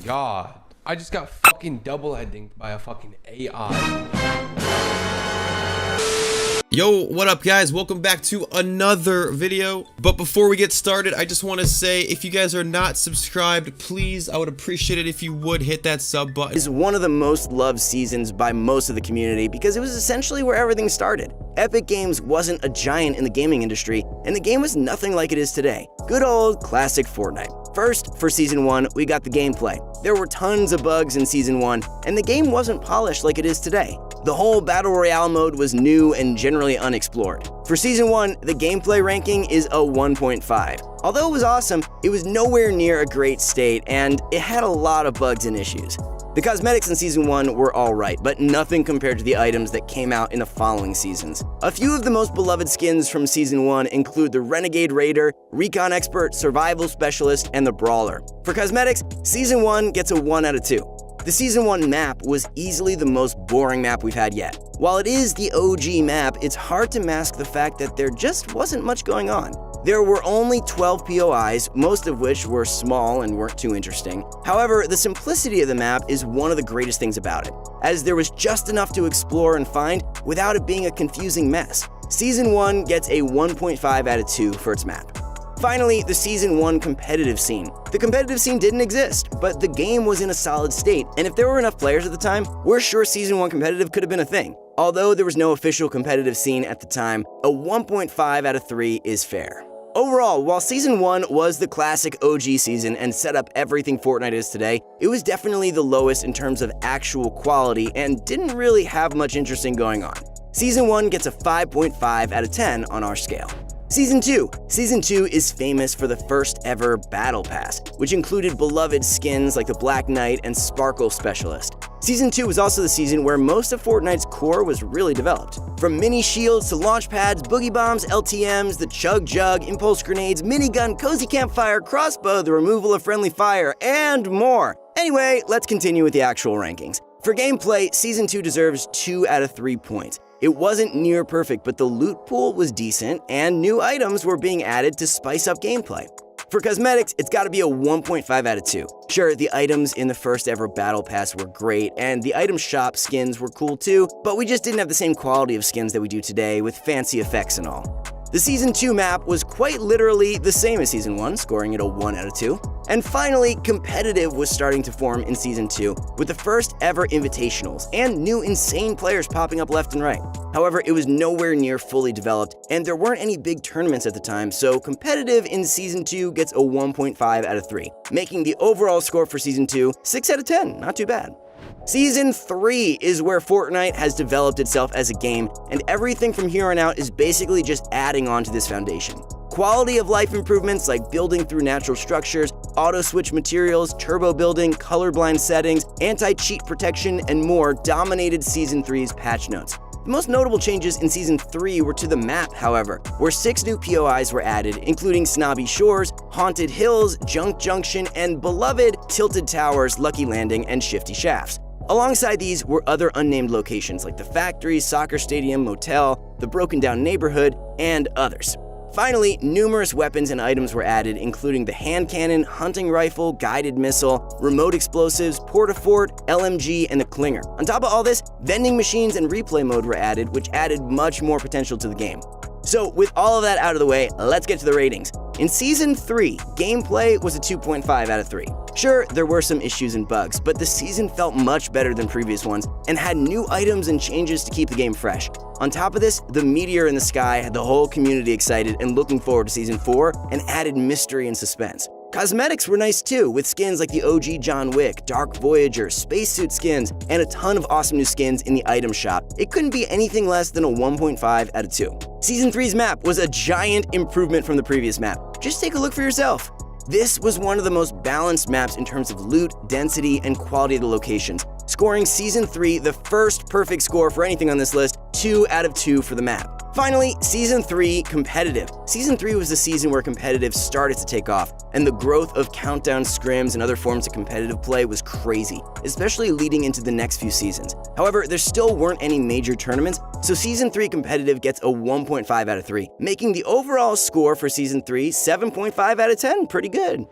god. I just got fucking double-heading by a fucking AI. Yo, what up guys? Welcome back to another video. But before we get started, I just want to say, if you guys are not subscribed, please, I would appreciate it if you would hit that sub button. Is one of the most loved seasons by most of the community because it was essentially where everything started. Epic Games wasn't a giant in the gaming industry, and the game was nothing like it is today. Good old classic Fortnite. First, for Season 1, we got the gameplay. There were tons of bugs in Season 1, and the game wasn't polished like it is today. The whole Battle Royale mode was new and generally unexplored. For Season 1, the gameplay ranking is a 1.5. Although it was awesome, it was nowhere near a great state, and it had a lot of bugs and issues. The cosmetics in Season 1 were alright, but nothing compared to the items that came out in the following seasons. A few of the most beloved skins from Season 1 include the Renegade Raider, Recon Expert, Survival Specialist, and the Brawler. For cosmetics, Season 1 gets a 1 out of 2. The Season 1 map was easily the most boring map we've had yet. While it is the OG map, it's hard to mask the fact that there just wasn't much going on. There were only 12 POIs, most of which were small and weren't too interesting. However, the simplicity of the map is one of the greatest things about it, as there was just enough to explore and find without it being a confusing mess. Season 1 gets a 1.5 out of 2 for its map. Finally, the Season 1 competitive scene. The competitive scene didn't exist, but the game was in a solid state, and if there were enough players at the time, we're sure Season 1 competitive could have been a thing. Although there was no official competitive scene at the time, a 1.5 out of 3 is fair. Overall, while Season 1 was the classic OG season and set up everything Fortnite is today, it was definitely the lowest in terms of actual quality and didn't really have much interesting going on. Season 1 gets a 5.5 out of 10 on our scale. Season 2. Season 2 is famous for the first ever Battle Pass, which included beloved skins like the Black Knight and Sparkle Specialist. Season 2 was also the season where most of Fortnite's core was really developed. From mini shields to launch pads, boogie bombs, LTMs, the chug jug, impulse grenades, minigun, cozy campfire, crossbow, the removal of friendly fire, and more. Anyway, let's continue with the actual rankings. For gameplay, Season 2 deserves 2 out of 3 points. It wasn't near perfect, but the loot pool was decent, and new items were being added to spice up gameplay. For cosmetics, it's gotta be a 1.5 out of 2. Sure, the items in the first ever Battle Pass were great, and the item shop skins were cool too, but we just didn't have the same quality of skins that we do today with fancy effects and all. The Season 2 map was quite literally the same as Season 1, scoring it a 1 out of 2. And finally, competitive was starting to form in Season 2, with the first ever invitationals, and new insane players popping up left and right. However, it was nowhere near fully developed, and there weren't any big tournaments at the time, so competitive in Season 2 gets a 1.5 out of 3, making the overall score for Season 2 6 out of 10, not too bad. Season 3 is where Fortnite has developed itself as a game, and everything from here on out is basically just adding on to this foundation. Quality of life improvements like building through natural structures, auto-switch materials, turbo building, colorblind settings, anti-cheat protection, and more dominated Season 3's patch notes. The most notable changes in Season 3 were to the map, however, where 6 new POIs were added, including Snobby Shores, Haunted Hills, Junk Junction, and beloved Tilted Towers, Lucky Landing, and Shifty Shafts. Alongside these were other unnamed locations like the factory, soccer stadium, motel, the broken down neighborhood, and others. Finally, numerous weapons and items were added, including the hand cannon, hunting rifle, guided missile, remote explosives, porta-fort, LMG, and the clinger. On top of all this, vending machines and replay mode were added, which added much more potential to the game. So with all of that out of the way, let's get to the ratings. In Season 3, gameplay was a 2.5 out of 3. Sure, there were some issues and bugs, but the season felt much better than previous ones and had new items and changes to keep the game fresh. On top of this, the meteor in the sky had the whole community excited and looking forward to Season 4 and added mystery and suspense. Cosmetics were nice too, with skins like the OG John Wick, Dark Voyager, spacesuit skins, and a ton of awesome new skins in the item shop. It couldn't be anything less than a 1.5 out of 2. Season 3's map was a giant improvement from the previous map. Just take a look for yourself. This was one of the most balanced maps in terms of loot, density, and quality of the locations, scoring Season 3 the first perfect score for anything on this list, 2 out of 2 for the map. Finally, Season 3 competitive. Season 3 was the season where competitive started to take off, and the growth of countdown scrims and other forms of competitive play was crazy, especially leading into the next few seasons. However, there still weren't any major tournaments, so Season 3 competitive gets a 1.5 out of 3, making the overall score for Season 3 7.5 out of 10, pretty good.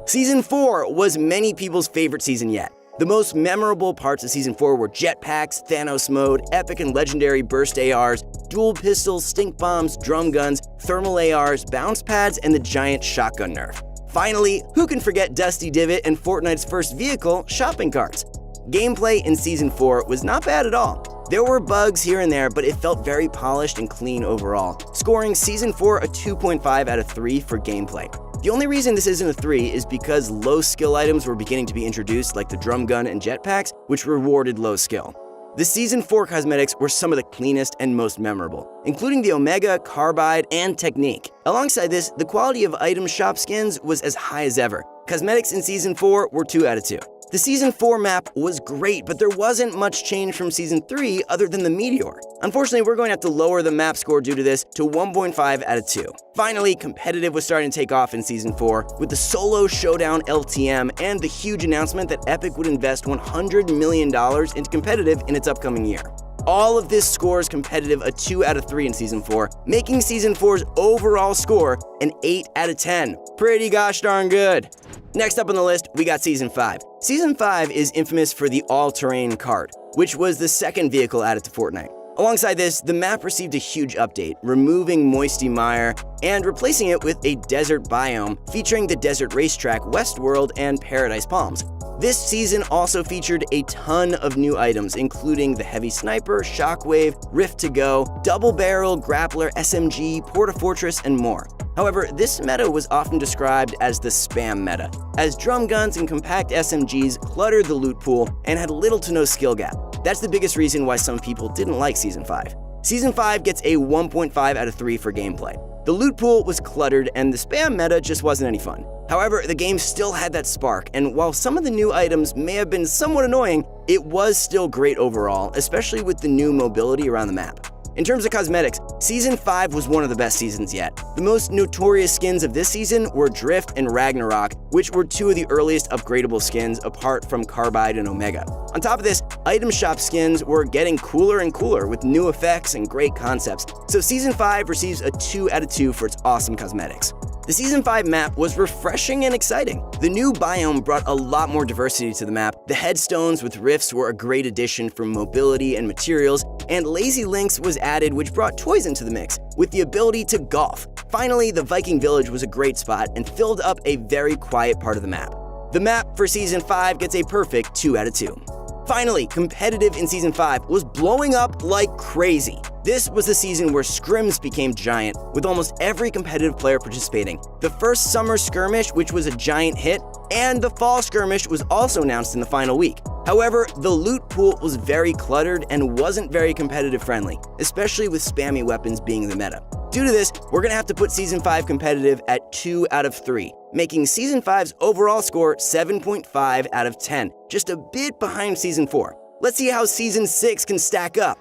Season 4 was many people's favorite season yet. The most memorable parts of Season 4 were jetpacks, Thanos mode, epic and legendary burst ARs, dual pistols, stink bombs, drum guns, thermal ARs, bounce pads, and the giant shotgun nerf. Finally, who can forget Dusty Divot and Fortnite's first vehicle, shopping carts? Gameplay in Season 4 was not bad at all. There were bugs here and there, but it felt very polished and clean overall, scoring Season 4 a 2.5 out of 3 for gameplay. The only reason this isn't a 3 is because low skill items were beginning to be introduced, like the drum gun and jetpacks, which rewarded low skill. The Season 4 cosmetics were some of the cleanest and most memorable, including the Omega, Carbide, and Technique. Alongside this, the quality of item shop skins was as high as ever. Cosmetics in Season 4 were 2 out of 2. The Season 4 map was great, but there wasn't much change from Season 3 other than the meteor. Unfortunately, we're going to have to lower the map score due to this to 1.5 out of 2. Finally, competitive was starting to take off in Season 4 with the solo showdown LTM and the huge announcement that Epic would invest $100 million into competitive in its upcoming year. All of this scores competitive a 2 out of 3 in Season 4, making Season 4's overall score an 8 out of 10. Pretty gosh darn good. Next up on the list, we got Season 5. Season 5 is infamous for the all-terrain cart, which was the second vehicle added to Fortnite. Alongside this, the map received a huge update, removing Moisty Mire and replacing it with a desert biome featuring the desert racetrack Westworld and Paradise Palms. This season also featured a ton of new items, including the Heavy Sniper, Shockwave, Rift to Go, Double Barrel, Grappler, SMG, Porta-Fortress, and more. However, this meta was often described as the spam meta, as drum guns and compact SMGs cluttered the loot pool and had little to no skill gap. That's the biggest reason why some people didn't like Season 5. Season 5 gets a 1.5 out of 3 for gameplay. The loot pool was cluttered and the spam meta just wasn't any fun. However, the game still had that spark, and while some of the new items may have been somewhat annoying, it was still great overall, especially with the new mobility around the map. In terms of cosmetics, Season 5 was one of the best seasons yet. The most notorious skins of this season were Drift and Ragnarok, which were 2 of the earliest upgradable skins apart from Carbide and Omega. On top of this, item shop skins were getting cooler and cooler with new effects and great concepts, so Season 5 receives a 2 out of 2 for its awesome cosmetics. The Season 5 map was refreshing and exciting. The new biome brought a lot more diversity to the map. The headstones with rifts were a great addition for mobility and materials, and Lazy Links was added, which brought toys into the mix, with the ability to golf. Finally, the Viking Village was a great spot and filled up a very quiet part of the map. The map for Season 5 gets a perfect 2 out of 2. Finally, competitive in Season 5 was blowing up like crazy. This was the season where scrims became giant, with almost every competitive player participating. The first summer skirmish, which was a giant hit, and the fall skirmish was also announced in the final week. However, the loot pool was very cluttered and wasn't very competitive friendly, especially with spammy weapons being the meta. Due to this, we're gonna have to put Season 5 competitive at 2 out of 3, making Season 5's overall score 7.5 out of 10, just a bit behind Season 4. Let's see how Season 6 can stack up.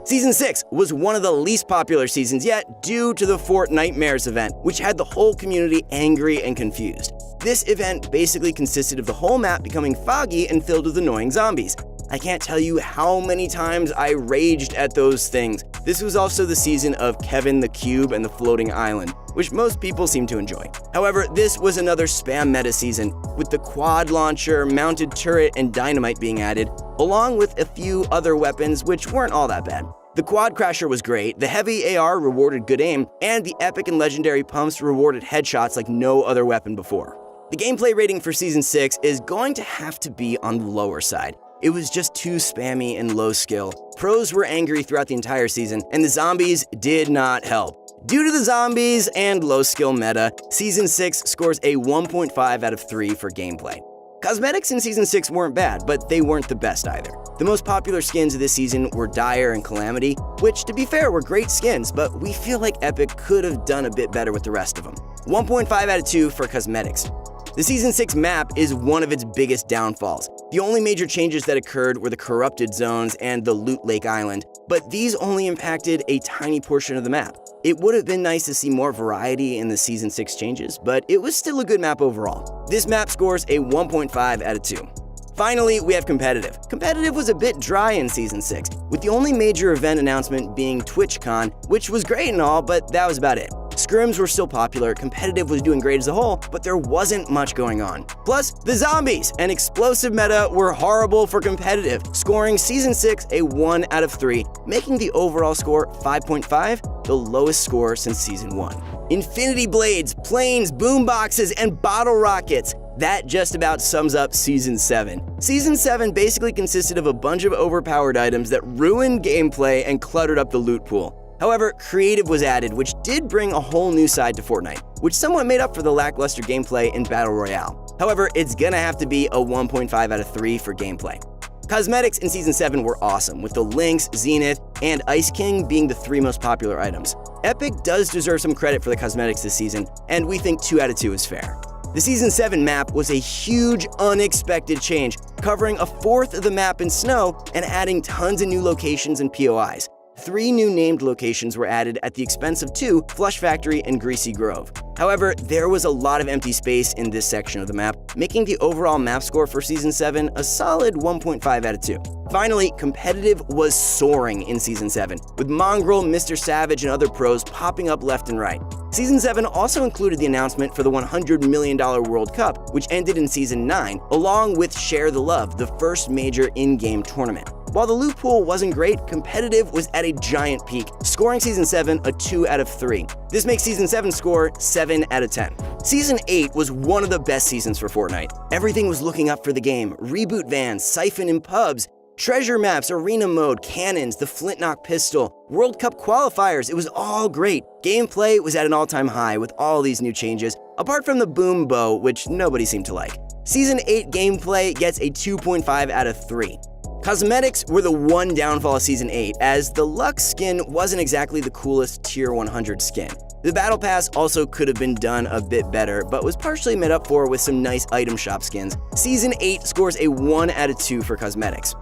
Season 6 was one of the least popular seasons yet due to the Fortnitemares event, which had the whole community angry and confused. This event basically consisted of the whole map becoming foggy and filled with annoying zombies. I can't tell you how many times I raged at those things. This was also the season of Kevin the Cube and the Floating Island, which most people seem to enjoy. However, this was another spam meta season, with the quad launcher, mounted turret, and dynamite being added, along with a few other weapons which weren't all that bad. The quad crasher was great, the heavy AR rewarded good aim, and the epic and legendary pumps rewarded headshots like no other weapon before. The gameplay rating for Season 6 is going to have to be on the lower side. It was just too spammy and low skill. Pros were angry throughout the entire season, and the zombies did not help. Due to the zombies and low skill meta, Season 6 scores a 1.5 out of 3 for gameplay. Cosmetics in Season 6 weren't bad, but they weren't the best either. The most popular skins of this season were Dire and Calamity, which, to be fair, were great skins, but we feel like Epic could have done a bit better with the rest of them. 1.5 out of 2 for cosmetics. The Season 6 map is one of its biggest downfalls. The only major changes that occurred were the corrupted zones and the Loot Lake Island, but these only impacted a tiny portion of the map. It would have been nice to see more variety in the Season 6 changes, but it was still a good map overall. This map scores a 1.5 out of 2. Finally, we have competitive. Competitive was a bit dry in Season 6, with the only major event announcement being TwitchCon, which was great and all, but that was about it. Scrims were still popular, competitive was doing great as a whole, but there wasn't much going on. Plus, the zombies and explosive meta were horrible for competitive, scoring Season 6 a 1 out of 3, making the overall score 5.5, the lowest score since Season 1. Infinity blades, planes, boomboxes, and bottle rockets. That just about sums up Season 7. Season 7 basically consisted of a bunch of overpowered items that ruined gameplay and cluttered up the loot pool. However, creative was added, which did bring a whole new side to Fortnite, which somewhat made up for the lackluster gameplay in Battle Royale. However, it's gonna have to be a 1.5 out of 3 for gameplay. Cosmetics in Season 7 were awesome, with the Lynx, Zenith, and Ice King being the 3 most popular items. Epic does deserve some credit for the cosmetics this season, and we think 2 out of 2 is fair. The Season 7 map was a huge, unexpected change, covering a fourth of the map in snow and adding tons of new locations and POIs. 3 new named locations were added at the expense of 2, Flush Factory and Greasy Grove. However, there was a lot of empty space in this section of the map, making the overall map score for Season 7 a solid 1.5 out of 2. Finally, competitive was soaring in Season 7, with Mongrel, Mr. Savage, and other pros popping up left and right. Season 7 also included the announcement for the $100 million World Cup, which ended in Season 9, along with Share the Love, the first major in-game tournament. While the loot pool wasn't great, competitive was at a giant peak, scoring Season 7 a 2 out of 3. This makes Season 7 score 7 out of 10. Season 8 was one of the best seasons for Fortnite. Everything was looking up for the game: reboot vans, siphon in pubs, treasure maps, arena mode, cannons, the Flintlock pistol, World Cup qualifiers. It was all great. Gameplay was at an all-time high with all these new changes, apart from the boom bow, which nobody seemed to like. Season 8 gameplay gets a 2.5 out of 3. Cosmetics were the one downfall of Season 8, as the Lux skin wasn't exactly the coolest Tier 100 skin. The Battle Pass also could have been done a bit better, but was partially made up for with some nice item shop skins. Season 8 scores a 1 out of 2 for cosmetics.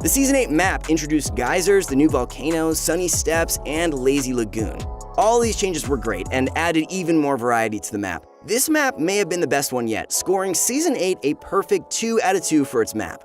The Season 8 map introduced geysers, the new volcanoes, sunny steps, and lazy lagoon. All these changes were great and added even more variety to the map. This map may have been the best one yet, scoring Season 8 a perfect 2 out of 2 for its map.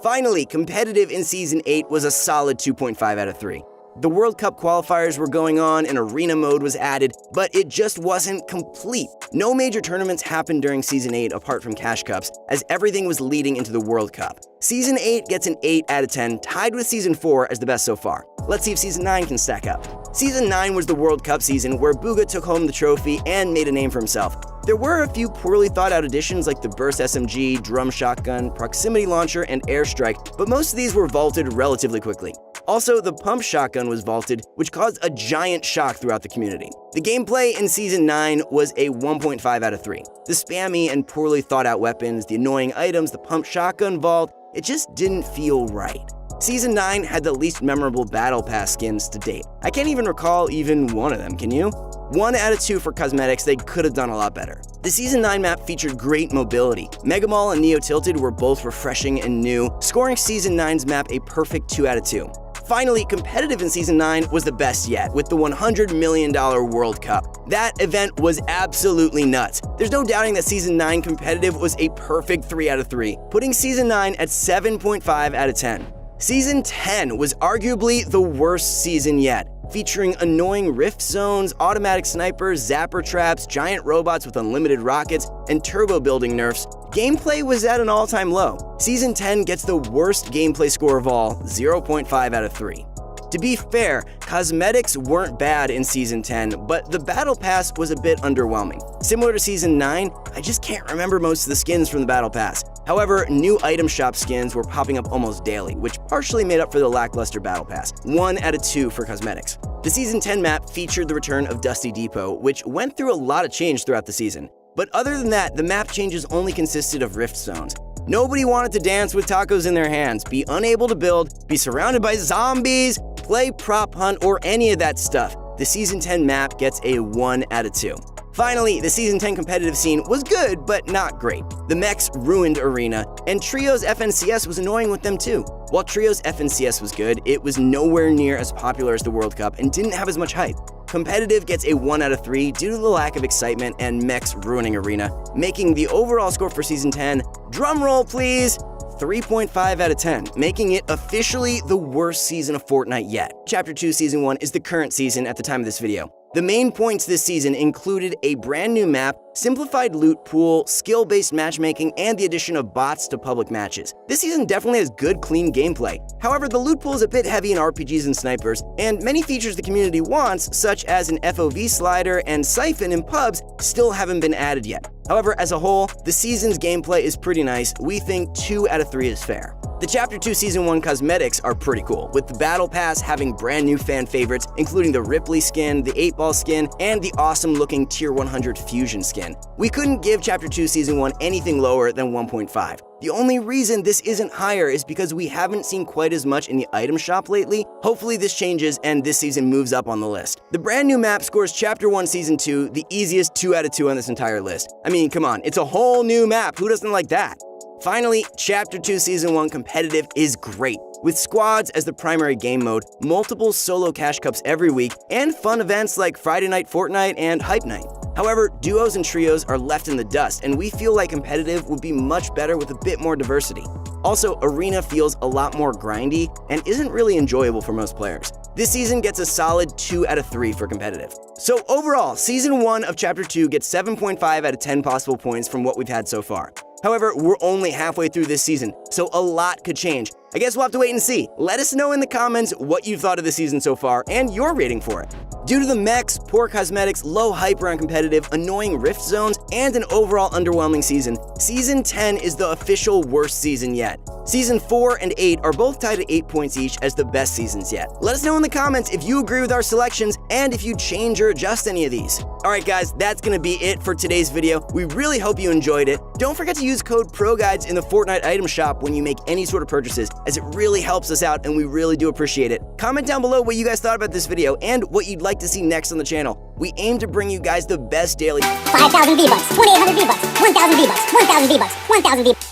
Finally, competitive in Season 8 was a solid 2.5 out of 3. The World Cup qualifiers were going on and arena mode was added, but it just wasn't complete. No major tournaments happened during Season 8 apart from Cash Cups, as everything was leading into the World Cup. Season 8 gets an 8 out of 10, tied with Season 4 as the best so far. Let's see if Season 9 can stack up. Season 9 was the World Cup season where Booga took home the trophy and made a name for himself. There were a few poorly thought out additions like the Burst SMG, Drum Shotgun, Proximity Launcher, and Airstrike, but most of these were vaulted relatively quickly. Also, the Pump Shotgun was vaulted, which caused a giant shock throughout the community. The gameplay in Season 9 was a 1.5 out of 3. The spammy and poorly thought out weapons, the annoying items, the Pump Shotgun vault, it just didn't feel right. Season 9 had the least memorable Battle Pass skins to date. I can't even recall even one of them, can you? 1 out of 2 for cosmetics. They could have done a lot better. The Season 9 map featured great mobility. Mega Mall and Neo Tilted were both refreshing and new, scoring Season 9's map a perfect 2 out of 2. Finally, competitive in Season 9 was the best yet, with the $100 million World Cup. That event was absolutely nuts. There's no doubting that Season 9 competitive was a perfect 3 out of 3, putting Season 9 at 7.5 out of 10. Season 10 was arguably the worst season yet, featuring annoying rift zones, automatic snipers, zapper traps, giant robots with unlimited rockets, and turbo building nerfs. Gameplay was at an all-time low. Season 10 gets the worst gameplay score of all, 0.5 out of 3. To be fair, cosmetics weren't bad in Season 10, but the Battle Pass was a bit underwhelming. Similar to Season 9, I just can't remember most of the skins from the Battle Pass. However, new item shop skins were popping up almost daily, which partially made up for the lackluster Battle Pass, 1 out of 2 for cosmetics. The Season 10 map featured the return of Dusty Depot, which went through a lot of change throughout the season. But other than that, the map changes only consisted of rift zones. Nobody wanted to dance with tacos in their hands, be unable to build, be surrounded by zombies, play prop hunt, or any of that stuff. The Season 10 map gets a 1 out of 2. Finally, the Season 10 competitive scene was good, but not great. The mechs ruined Arena, and Trio's FNCS was annoying with them too. While Trio's FNCS was good, it was nowhere near as popular as the World Cup and didn't have as much hype. Competitive gets a 1 out of 3 due to the lack of excitement and mechs ruining Arena, making the overall score for Season 10, drumroll please, 3.5 out of 10, making it officially the worst season of Fortnite yet. Chapter 2 Season 1 is the current season at the time of this video. The main points this season included a brand new map, simplified loot pool, skill-based matchmaking, and the addition of bots to public matches. This season definitely has good, clean gameplay. However, the loot pool is a bit heavy in RPGs and snipers, and many features the community wants, such as an FOV slider and siphon in pubs, still haven't been added yet. However, as a whole, the season's gameplay is pretty nice. We think 2 out of 3 is fair. The Chapter 2 Season 1 cosmetics are pretty cool, with the Battle Pass having brand new fan favorites, including the Ripley skin, the 8-ball skin, and the awesome-looking Tier 100 Fusion skin. We couldn't give Chapter 2 Season 1 anything lower than 1.5. The only reason this isn't higher is because we haven't seen quite as much in the item shop lately. Hopefully this changes and this season moves up on the list. The brand new map scores Chapter 1 Season 2 the easiest 2 out of 2 on this entire list. I mean, come on, it's a whole new map. Who doesn't like that? Finally, Chapter 2 Season 1 competitive is great, with squads as the primary game mode, multiple solo cash cups every week, and fun events like Friday Night Fortnite and Hype Night. However, duos and trios are left in the dust, and we feel like competitive would be much better with a bit more diversity. Also, Arena feels a lot more grindy and isn't really enjoyable for most players. This season gets a solid 2 out of 3 for competitive. So overall, Season 1 of Chapter 2 gets 7.5 out of 10 possible points from what we've had so far. However, we're only halfway through this season, so a lot could change. I guess we'll have to wait and see. Let us know in the comments what you thought of the season so far and your rating for it. Due to the mechs, poor cosmetics, low hype around competitive, annoying rift zones, and an overall underwhelming season, Season 10 is the official worst season yet. Season 4 and 8 are both tied at 8 points each as the best seasons yet. Let us know in the comments if you agree with our selections and if you change or adjust any of these. Alright guys, that's gonna be it for today's video. We really hope you enjoyed it. Don't forget to use code PROGUIDES in the Fortnite item shop when you make any sort of purchases, as it really helps us out and we really do appreciate it. Comment down below what you guys thought about this video and what you'd like to see next on the channel. We aim to bring you guys the best daily 5,000 V-Bucks, 2,800 V-Bucks, 1,000 V-Bucks, 1,000 V-Bucks, 1,000 V-Bucks.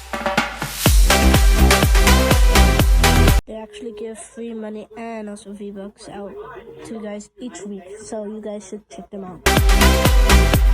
They actually give free money and also V-Bucks out to you guys each week, so you guys should check them out.